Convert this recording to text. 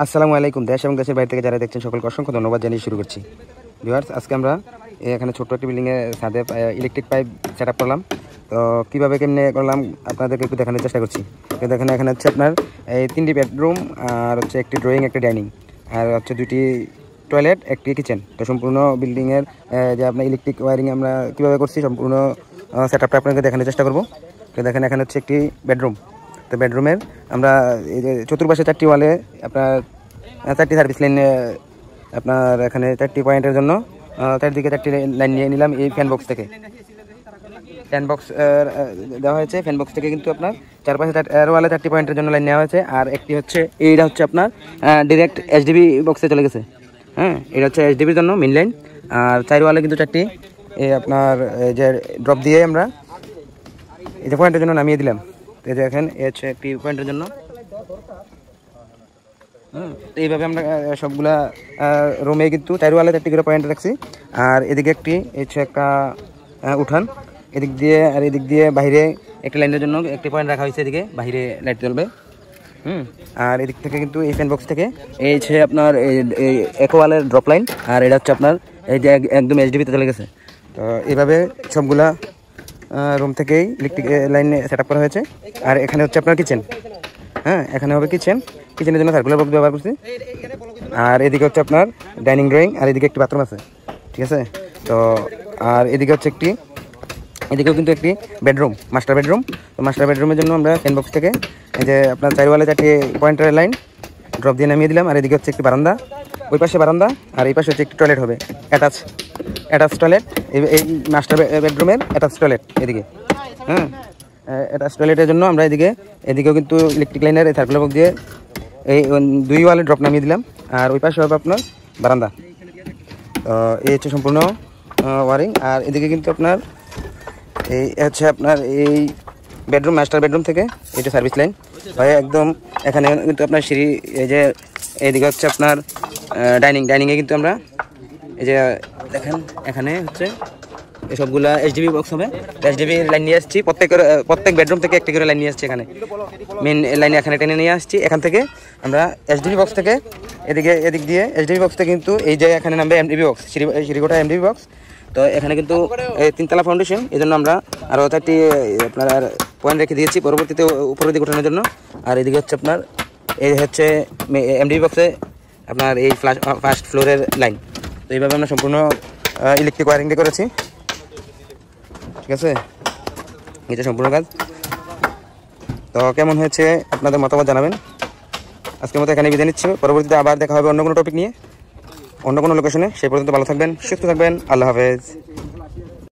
আসসালামু আলাইকুম। দেশ এবং দেশের বাইরে থেকে যারা দেখছেন সকলকে অসংখ্য ধন্যবাদ জানিয়ে শুরু করছি। ভিউয়ার্স, আজকে আমরা এখানে ছোট্ট একটি বিল্ডিংয়ে ছাদে ইলেকট্রিক পাইপ সেট আপ করলাম। তো কীভাবে কেমনে করলাম আপনাদেরকে একটু দেখানোর চেষ্টা করছি। তো দেখেন, এখানে হচ্ছে আপনার এই 3টি বেডরুম, আর হচ্ছে একটি ড্রয়িং, একটি ডাইনিং, আর হচ্ছে 2টি টয়লেট, একটি কিচেন। তো সম্পূর্ণ বিল্ডিংয়ের যে আপনার ইলেকট্রিক ওয়ারিং আমরা কীভাবে করছি সম্পূর্ণ সেট আপটা আপনাকে দেখানোর চেষ্টা করবো। তো দেখেন, এখানে হচ্ছে একটি বেডরুম। তো বেডরুমের আমরা এই যে চতুর্পাশে 4টি ওয়ালে আপনার 4টি সার্ভিস লাইন, আপনার এখানে 4টি পয়েন্টের জন্য চারদিকে 4টি লাইন নিয়ে নিলাম এই ফ্যান বক্স থেকে। ফ্যান বক্স দেওয়া হয়েছে। ফ্যান বক্স থেকে কিন্তু আপনার চারপাশে ওয়ালে 4টি পয়েন্টের জন্য লাইন নেওয়া হয়েছে। আর একটি হচ্ছে এইটা হচ্ছে আপনার ডিরেক্ট এইচডিবি বক্সে চলে গেছে। হ্যাঁ, এটা হচ্ছে এইচডিবির জন্য মেন লাইন। আর 4 ওয়ালে কিন্তু 4টি আপনার যে ড্রপ দিয়ে আমরা এই যে পয়েন্টের জন্য নামিয়ে দিলাম। এই যে দেখেন, এই হচ্ছে একটি পয়েন্টের জন্য। তো এইভাবে আমরা সবগুলা রুমে কিন্তু 4 ওয়ালে 4টি করে পয়েন্ট রাখছি। আর এদিকে একটি হচ্ছে একটা উঠান, এদিক দিয়ে আর এদিক দিয়ে বাইরে একটা লাইনের জন্য একটি পয়েন্ট রাখা হয়েছে, এদিকে বাইরে লাইট জ্বলবে। আর এদিক থেকে কিন্তু এই ফ্যান বক্স থেকে এই হচ্ছে আপনার এই একোয়ালের ড্রপ লাইন, আর এটা হচ্ছে আপনার এই যে একদম এইচডিবিতে চলে গেছে। তো এইভাবে সবগুলা রুম থেকেই ইলেকট্রিক লাইন সেট আপ করা হয়েছে। আর এখানে হচ্ছে আপনার কিচেন। হ্যাঁ, এখানে হবে কিচেনের জন্য সার্কুলার বক্স ব্যবহার করছি। আর এদিকে হচ্ছে আপনার ডাইনিং ড্রয়িং, আর এদিকে একটি বাথরুম আছে, ঠিক আছে। তো আর এদিকে হচ্ছে এদিকেও কিন্তু একটি বেডরুম, মাস্টার বেডরুম। তো মাস্টার বেডরুমের জন্য আমরা ফ্যান বক্স থেকে এই যে আপনার 4 ওয়ালে 4টি পয়েন্টের লাইন ড্রপ দিয়ে নামিয়ে দিলাম। আর এদিকে হচ্ছে একটি বারান্দা, ওই পাশে বারান্দা, আর এই পাশে হচ্ছে একটি টয়লেট হবে, অ্যাটাচ টয়লেট। এই মাস্টার বেডরুমের অ্যাটাচ টয়লেট এদিকে। হ্যাঁ, অ্যাটাচ টয়লেটের জন্য আমরা এদিকেও কিন্তু ইলেকট্রিক লাইনের সার্কুলার বক্স দিয়ে এই 2 ওয়ালে ড্রপ নামিয়ে দিলাম। আর ওই পাশে হবে আপনার বারান্দা। তো এই হচ্ছে সম্পূর্ণ ওয়ারিং। আর এদিকে কিন্তু আপনার এই হচ্ছে আপনার এই বেডরুম, মাস্টার বেডরুম থেকে এটা সার্ভিস লাইন হয় একদম। এখানে কিন্তু আপনার সিঁড়ি, এই যে এইদিকে হচ্ছে আপনার ডাইনিংয়ে কিন্তু আমরা এই যে দেখেন, এখানে হচ্ছে সবগুলা এইচডিবি বক্স হবে। এইচডিবি লাইন নিয়ে আসছি, প্রত্যেক বেডরুম থেকে একটি করে লাইন নিয়ে আসছি। এখানে মেন লাইনে এখানে টেনে নিয়ে আসছি। এখান থেকে আমরা এইচডিবি বক্স থেকে এদিক দিয়ে এইচডিবি বক্স থেকে কিন্তু এই যে এখানে নামবে এমডিবি বক্স, সিঁড়িগোটা এমডিবি বক্স। তো এখানে কিন্তু এই 3তলা ফাউন্ডেশন, এই জন্য আমরা আরও 4টি আপনার পয়েন্ট রেখে দিয়েছি পরবর্তীতে উপরের দিকে ওঠানোর জন্য। আর এদিকে হচ্ছে আপনার এই হচ্ছে এমডিবি বক্সে আপনার এই ফার্স্ট ফ্লোরের লাইন। তো এইভাবে আমরা সম্পূর্ণ ইলেকট্রিক ওয়ারিংটি করেছি, ঠিক আছে। এটা সম্পূর্ণ কাজ। তো কেমন হয়েছে আপনাদের মতামত জানাবেন। আজকের মতো এখানে বিদায় নিচ্ছি। পরবর্তীতে আবার দেখা হবে অন্য কোনো টপিক নিয়ে, অন্য কোনো লোকেশনে। সেই পর্যন্ত ভালো থাকবেন, সুস্থ থাকবেন। আল্লাহ হাফেজ।